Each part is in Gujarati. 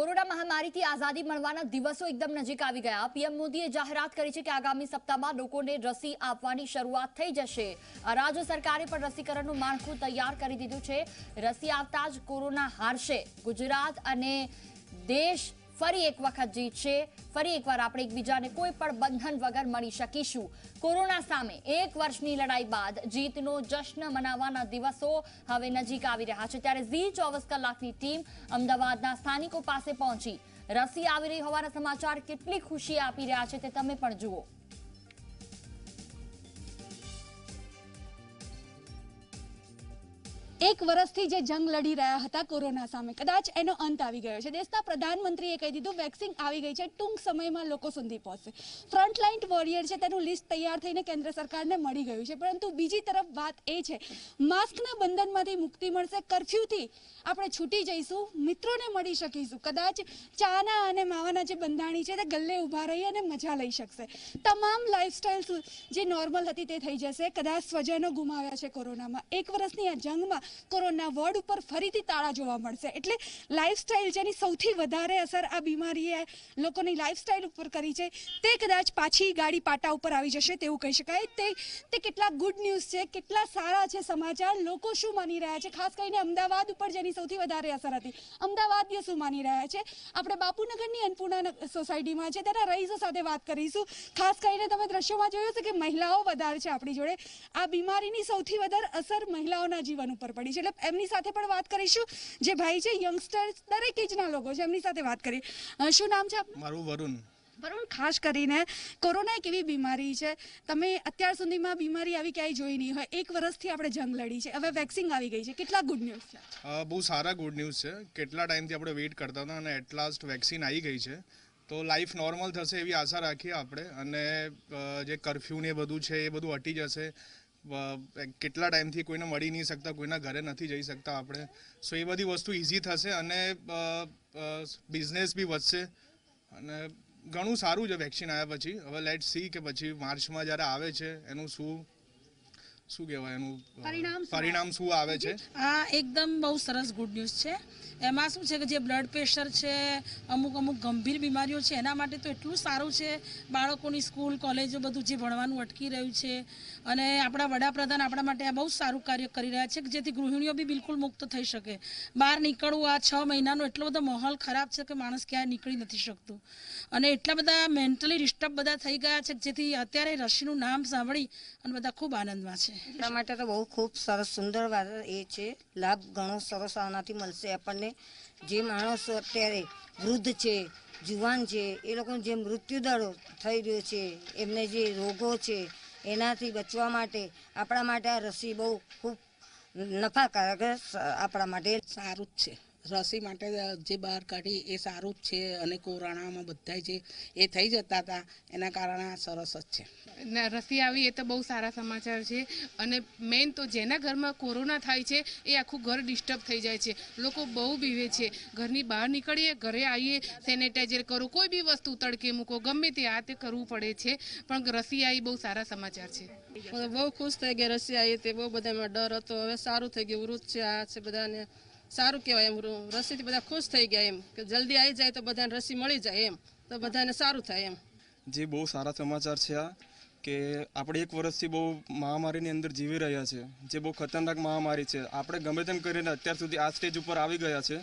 કોરોના મહામારીથી આઝાદી મળવાના દિવસો એકદમ નજીક આવી ગયા। પીએમ મોદીએ જાહેરાત કરી છે કે આગામી સપ્તાહમાં લોકોને રસી આપવાની શરૂઆત થઈ જશે। રાજ્ય સરકારે પણ રસીકરણનું માળખું તૈયાર કરી દીધું છે। રસી આવતા જ કોરોના હારશે। ગુજરાત અને દેશ ફરી એક વખત જીતશે। ફરી એકવાર આપણે એકબીજાને કોઈ પણ બંધન વગર મળી શકીશું। કોરોના સામે એક વર્ષની લડાઈ બાદ જીતનો જશ્ન મનાવવાના દિવસો હવે નજીક આવી રહ્યા છે। ત્યારે ઝી 24 કલાકની ટીમ અમદાવાદના સ્થાનિકો પાસે પહોંચી રસી આવી રહી હોવાના સમાચાર કેટલી ખુશી આપી રહ્યા છે તે તમે પણ જુઓ। એક વર્ષથી જે જંગ લડી રહ્યા હતા કોરોના સામે કદાચ એનો અંત આવી ગયો છે। દેશના પ્રધાનમંત્રીએ કહી દીધું વેક્સિન આવી ગઈ છે, ટૂંક સમયમાં લોકો સુધી પહોંચશે। ફ્રન્ટલાઇન વોરિયર છે તેનું લિસ્ટ તૈયાર થઈને કેન્દ્ર સરકારને મળી ગયું છે। પરંતુ બીજી તરફ વાત એ છે માસ્કના બંધનમાંથી મુક્તિ મળશે, કર્ફ્યુથી આપણે છૂટી જઈશું, મિત્રોને મળી શકીશું, કદાચ ચાના અને માવાના જે બંધાણી છે તે ગલ્લે ઊભા રહી અને મજા લઈ શકશે। તમામ લાઈફસ્ટાઈલ જે નોર્મલ હતી તે થઈ જશે। કદાચ સ્વજનો ગુમાવ્યા છે કોરોનામાં। એક વર્ષની આ જંગમાં કોરોના વોર્ડ ઉપર ફરીથી તાળા જોવા મળશે। એટલે લાઈફસ્ટાઈલ જેની સૌથી વધારે અસર આ બીમારીએ લોકોની લાઈફસ્ટાઈલ ઉપર કરી છે તે કદાચ પાછી ગાડી પાટા ઉપર આવી જશે તેવું કહી શકાય। તે કેટલા ગુડ ન્યૂઝ છે, કેટલા સારા છે સમાચાર। લોકો શું માની રહ્યા છે, ખાસ કરીને અમદાવાદ ઉપર જેની સૌથી વધારે અસર હતી, અમદાવાદીઓ શું માની રહ્યા છે, આપણે બાપુનગરની અન્નપૂર્ણા સોસાયટીમાં છે તેના રહીશો સાથે વાત કરીશું। ખાસ કરીને તમે દ્રશ્યોમાં જોયું છે કે મહિલાઓ વધારે છે આપણી જોડે। આ બીમારીની સૌથી વધારે અસર મહિલાઓના જીવન ઉપર પડી છે, એટલે એમની સાથે પણ વાત કરીશું। જે ભાઈ છે યંગસ્ટર્સ દરેક એજના લોકો છે એમની સાથે વાત કરી। શું નામ છે આપનું? મારું વરુણ। વરુણ, ખાસ કરીને કોરોના એક એવી બીમારી છે, તમે અત્યાર સુધીમાં બીમારી આવી ક્યાંય જોઈ નહીં હોય। એક વર્ષથી આપણે જંગ લડી છે, હવે વેક્સિન આવી ગઈ છે, કેટલા ગુડ ન્યૂઝ છે? બહુ સારા ગુડ ન્યૂઝ છે। કેટલા ટાઈમથી આપણે વેઇટ કરતા હતા અને એટ લાસ્ટ વેક્સિન આવી ગઈ છે, તો લાઈફ નોર્મલ થશે એવી આશા રાખીએ આપણે। અને જે કર્ફ્યુ ને બધું છે એ બધું હટી જશે। કેટલા ટાઈમથી કોઈને મળી નહીં શકતા, કોઈના ઘરે નથી જઈ શકતા આપણે, સો એ બધી વસ્તુ ઇઝી થશે અને બિઝનેસ બી વધશે અને ઘણું સારું છે વેક્સિન આવ્યા પછી। હવે લેટ સી કે પછી માર્ચમાં જ્યારે આવે છે એનું શું કહેવાય એનું પરિણામ શું આવે છે। આ એકદમ બહુ સરસ ગુડ ન્યૂઝ છે। એમાં શું છે કે જે બ્લડ પ્રેશર છે, અમુક ગંભીર બીમારીઓ છે એના માટે તો એટલું સારું છે। બાળકોની સ્કૂલ કોલેજો બધું જે ભણવાનું અટકી રહ્યું છે અને આપણા વડાપ્રધાન આપણા માટે આ બહુ સારું કાર્ય કરી રહ્યા છે કે જેથી ગૃહિણીઓ બી બિલકુલ મુક્ત થઈ શકે। બહાર નીકળવું આ 6 મહિનાનો એટલો બધો માહોલ ખરાબ છે કે માણસ ક્યાંય નીકળી નથી શકતું અને એટલા બધા મેન્ટલી ડિસ્ટર્બ બધા થઈ ગયા છે જેથી અત્યારે રસીનું નામ સાંભળી અને બધા ખૂબ આનંદમાં છે। એટલા માટે તો બહુ ખૂબ સરસ સુંદર વાત એ છે, લાભ ઘણો સરસ આનાથી મળશે આપણને। જે માણસો અત્યારે વૃદ્ધ છે, જુવાન છે, એ લોકોનો જે મૃત્યુદર થઈ રહ્યો છે, એમને જે રોગો છે એનાથી બચવા માટે આપણા માટે આ રસી બહુ ખૂબ નફાકારક આપણા માટે સારું જ છે। રસી માટે જે બહાર કાઢી એ સારું જ છે અને કોરોનામાં બધા જે એ થઈ જતા હતા એના કારણે આ સરસ જ છે। રસી આવી એ તો બહુ સારા સમાચાર છે અને મેઇન તો જેના ઘરમાં કોરોના થાય છે એ આખું ઘર ડિસ્ટર્બ થઈ જાય છે। લોકો બહુ બીવે છે, ઘરની બહાર નીકળીએ, ઘરે આવીએ, સેનેટાઈઝર કરો, કોઈ બી વસ્તુ તડકે મૂકો, ગમે તે આ તે કરવું પડે છે, પણ રસી આવી બહુ સારા સમાચાર છે। બહુ ખુશ થઈ ગયા રસી આવી તે બહુ બધામાં ડર હતો, હવે સારું થઈ ગયું। વૃદ્ધ છે, આ છે, બધાને સારું કહેવાય એમ, રસીથી બધા ખુશ થઈ ગયા એમ કે જલ્દી આવી જાય તો બધાને રસી મળી જાય એમ, તો બધાને સારું થાય એમ। જે બહુ સારા સમાચાર છે આ કે આપણે એક વર્ષથી બહુ મહામારીની અંદર જીવી રહ્યા છે, જે બહુ ખતરનાક મહામારી છે। આપણે ગમે તેમ કરીને અત્યાર સુધી આ સ્ટેજ ઉપર આવી ગયા છે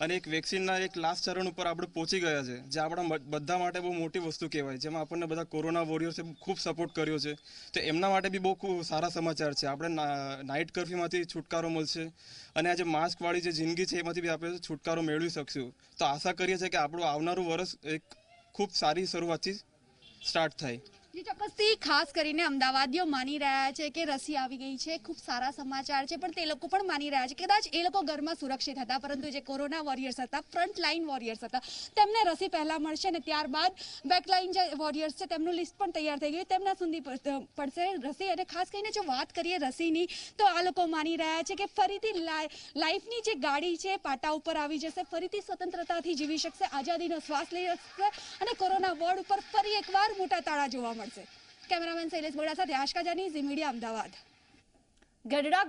અને એક વેક્સિનના એક લાસ્ટ ચરણ ઉપર આપણે પહોંચી ગયા છે, જે આપણા બધા માટે બહુ મોટી વસ્તુ કહેવાય। જેમાં આપણને બધા કોરોના વોરિયર્સે ખૂબ સપોર્ટ કર્યો છે, તો એમના માટે બી બહુ ખૂબ સારા સમાચાર છે। આપણે નાઇટ કર્ફ્યુમાંથી છુટકારો મળશે અને આ જે માસ્કવાળી જે જિંદગી છે એમાંથી બી આપણે છુટકારો મેળવી શકશું। તો આશા કરીએ છીએ કે આપણું આવનારું વર્ષ એક ખૂબ સારી શરૂઆતથી સ્ટાર્ટ થાય। જે ચોક્કસથી ખાસ કરીને અમદાવાદીઓ માની રહ્યા છે કે રસી આવી ગઈ છે, ખૂબ સારા સમાચાર છે, પણ તે લોકો પણ માની રહ્યા છે કદાચ એ લોકો ઘરમાં સુરક્ષિત હતા પરંતુ જે કોરોના વોરિયર્સ હતા, ફ્રન્ટ લાઇન વોરિયર્સ હતા, તેમને રસી પહેલા મળશે અને ત્યારબાદ બેકલાઇન જે વોરિયર્સ છે તેમનું લિસ્ટ પણ તૈયાર થઈ ગયું, તેમના સુધી પડશે રસી। અને ખાસ કરીને જો વાત કરીએ રસીની તો આ લોકો માની રહ્યા છે કે ફરીથી લાઈફની જે ગાડી છે પાટા ઉપર આવી જશે, ફરીથી સ્વતંત્રતાથી જીવી શકશે, આઝાદીનો શ્વાસ લઈ શકશે અને કોરોના વોર્ડ ઉપર ફરી એકવાર મોટા તાળા જોવા મળશે। કેમેરામેન શૈલેષ બોડા સાથે આશકા જાની, ઝી મીડિયા, અમદાવાદ। ગઢડા